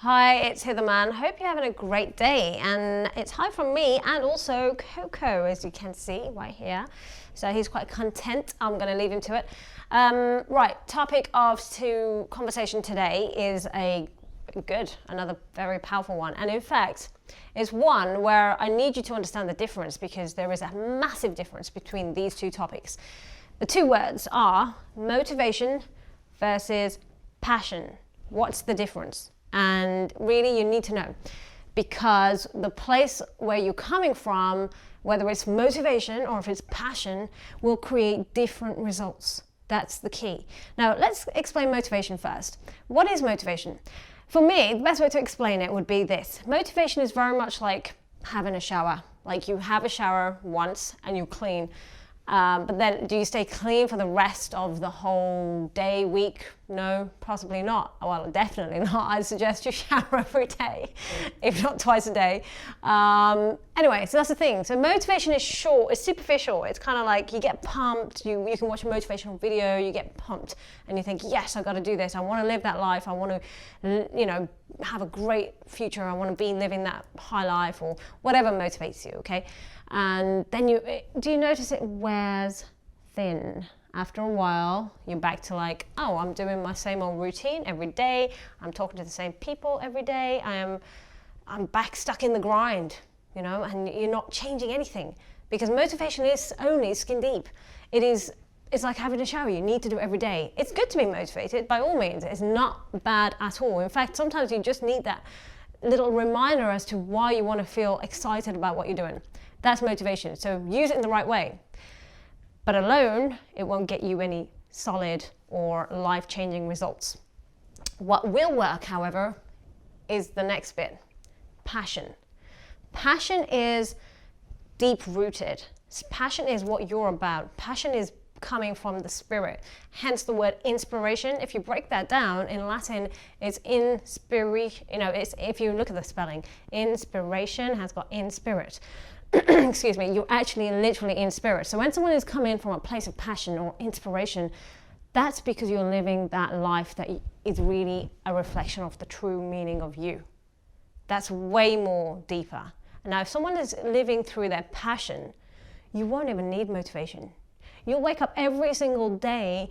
Hi, it's Hither, Mann. Hope you're having a great day. And it's hi from me and also Coco, as you can see right here. So he's quite content. I'm going to leave him to it. Right, topic of conversation today is another very powerful one. And in fact, it's one where I need you to understand the difference because there is a massive difference between these two topics. The two words are motivation versus passion. What's the difference? And really you need to know, because the place where you're coming from, whether it's motivation or if it's passion, will create different results. That's the key. Now let's explain motivation first. What is motivation? For me, the best way to explain it would be this. Motivation is very much like having a shower. Like you have a shower once and you clean. But then do you stay clean for the rest of the whole day, week? No, possibly not. Well, definitely not. I'd suggest you shower every day, if not twice a day. Anyway, so that's the thing. So motivation is short, it's superficial. It's kind of like you get pumped, you can watch a motivational video, you get pumped and you think, yes, I've got to do this. I want to live that life. I want to, have a great future. I want to be living that high life or whatever motivates you, okay? And then do you notice it wears thin? After a while, you're back to like, oh, I'm doing my same old routine every day. I'm talking to the same people every day. I'm back stuck in the grind, and you're not changing anything because motivation is only skin deep. It's like having a shower. You need to do it every day. It's good to be motivated by all means. It's not bad at all. In fact, sometimes you just need that little reminder as to why you want to feel excited about what you're doing. That's motivation. So use it in the right way. But alone, it won't get you any solid or life-changing results. What will work, however, is the next bit, passion. Passion is deep-rooted. Passion is what you're about. Passion is coming from the spirit. Hence the word inspiration. If you break that down in Latin, it's inspiration. If you look at the spelling, inspiration has got in spirit. Excuse me, you're actually literally in spirit. So when someone is coming from a place of passion or inspiration, that's because you're living that life that is really a reflection of the true meaning of you. That's way more deeper. Now, if someone is living through their passion, you won't even need motivation. You'll wake up every single day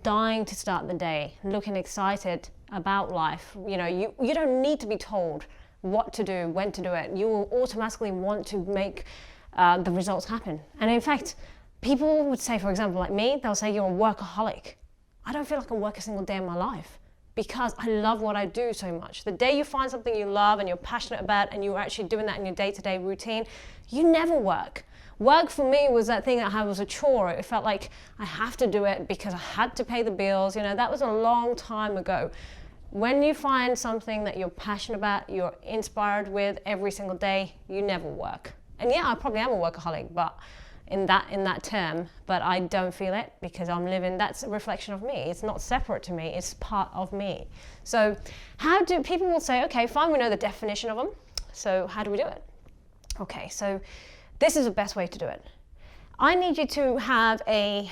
dying to start the day, looking excited about life. You don't need to be told what to do, when to do it. You will automatically want to make the results happen. And in fact, people would say, for example, like me, they'll say you're a workaholic. I don't feel like I work a single day in my life because I love what I do so much. The day you find something you love and you're passionate about and you're actually doing that in your day-to-day routine, you never work. Work for me was that thing that I was a chore. It felt like I have to do it because I had to pay the bills. That was a long time ago. When you find something that you're passionate about, you're inspired with every single day, you never work. And yeah, I probably am a workaholic, but in that term, but I don't feel it because I'm living, that's a reflection of me. It's not separate to me, it's part of me. So people will say, okay, fine, we know the definition of them. So how do we do it? Okay, so this is the best way to do it. I need you to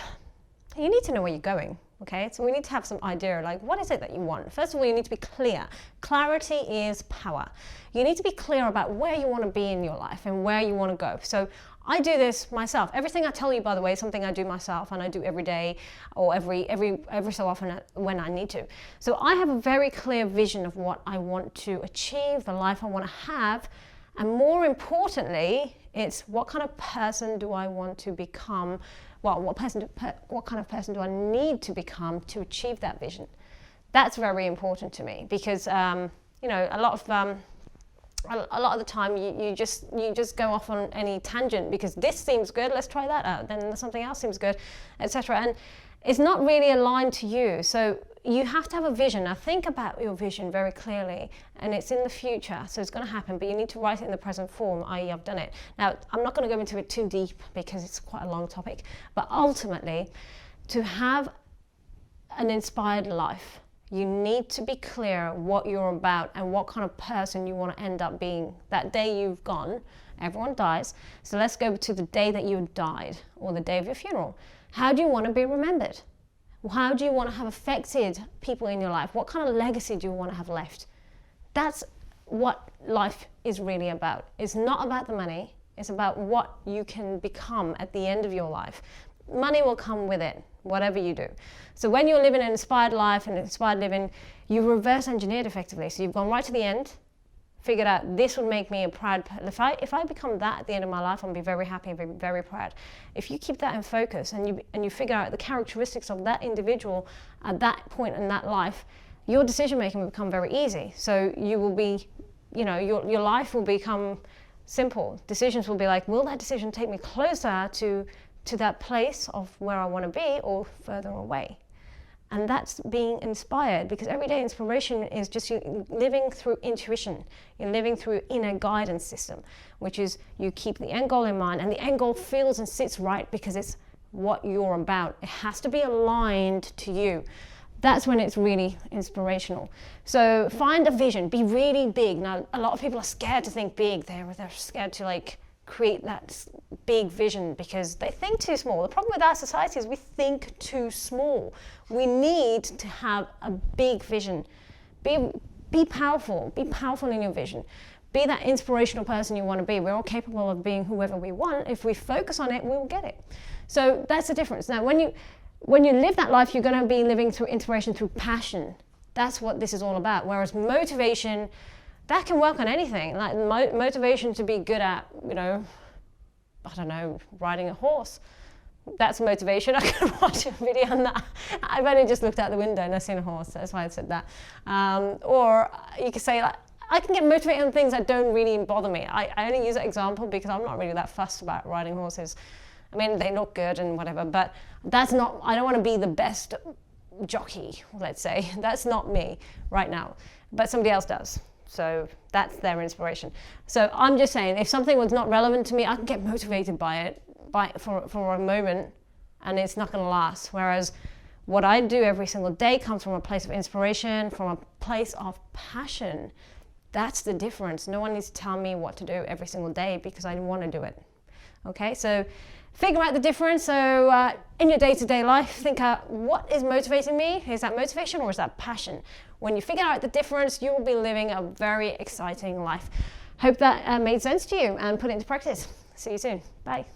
you need to know where you're going. Okay, so we need to have some idea, like what is it that you want? First of all, you need to be clear. Clarity is power. You need to be clear about where you want to be in your life and where you want to go. So I do this myself. Everything I tell you, by the way, is something I do myself and I do every day or every so often when I need to. So I have a very clear vision of what I want to achieve, the life I want to have, and more importantly, it's what kind of person do I want to become. Well, what kind of person do I need to become to achieve that vision? That's very important to me because a lot of the time you just go off on any tangent because this seems good, let's try that out. Then something else seems good, etc. And it's not really aligned to you. So you have to have a vision. Now think about your vision very clearly, and it's in the future, so it's going to happen, but you need to write it in the present form, i.e. I've done it. Now, I'm not going to go into it too deep because it's quite a long topic, but ultimately, to have an inspired life, you need to be clear what you're about and what kind of person you want to end up being. That day you've gone, everyone dies, so let's go to the day that you died, or the day of your funeral. How do you want to be remembered? How do you want to have affected people in your life? What kind of legacy do you want to have left? That's what life is really about. It's not about the money. It's about what you can become at the end of your life. Money will come with it, whatever you do. So when you're living an inspired life and inspired living, you reverse engineered effectively. So you've gone right to the end, figured out this would make me a proud person. If I become that at the end of my life, I'll be very happy and be very proud. If you keep that in focus and you figure out the characteristics of that individual at that point in that life, your decision making will become very easy. So you will be, your life will become simple. Decisions will be like, will that decision take me closer to that place of where I want to be or further away? And that's being inspired, because everyday inspiration is just you living through intuition. You're living through inner guidance system, which is you keep the end goal in mind, and the end goal feels and sits right because it's what you're about. It has to be aligned to you. That's when it's really inspirational. So find a vision, be really big. Now, a lot of people are scared to think big. They're scared to create that big vision because they think too small. The problem with our society is we think too small. We need to have a big vision. Be powerful. Be powerful in your vision. Be that inspirational person you want to be. We're all capable of being whoever we want. If we focus on it, we'll get it. So that's the difference. Now, when you live that life, you're going to be living through inspiration, through passion. That's what this is all about. Whereas motivation, that can work on anything. Like motivation to be good at, riding a horse. That's motivation. I could watch a video on that. I've only just looked out the window and I've seen a horse. That's why I said that. Or you could say, I can get motivated on things that don't really bother me. I only use that example because I'm not really that fussed about riding horses. I mean, they look good and whatever, but that's not, I don't want to be the best jockey, let's say. That's not me right now, but somebody else does. So that's their inspiration. So I'm just saying, if something was not relevant to me, I can get motivated by it for a moment, and it's not going to last. Whereas what I do every single day comes from a place of inspiration, from a place of passion. That's the difference. No one needs to tell me what to do every single day because I want to do it. Okay, so figure out the difference. So in your day-to-day life, think out what is motivating me. Is that motivation or is that passion? When you figure out the difference, you will be living a very exciting life. Hope that made sense to you and put it into practice. See you soon. Bye.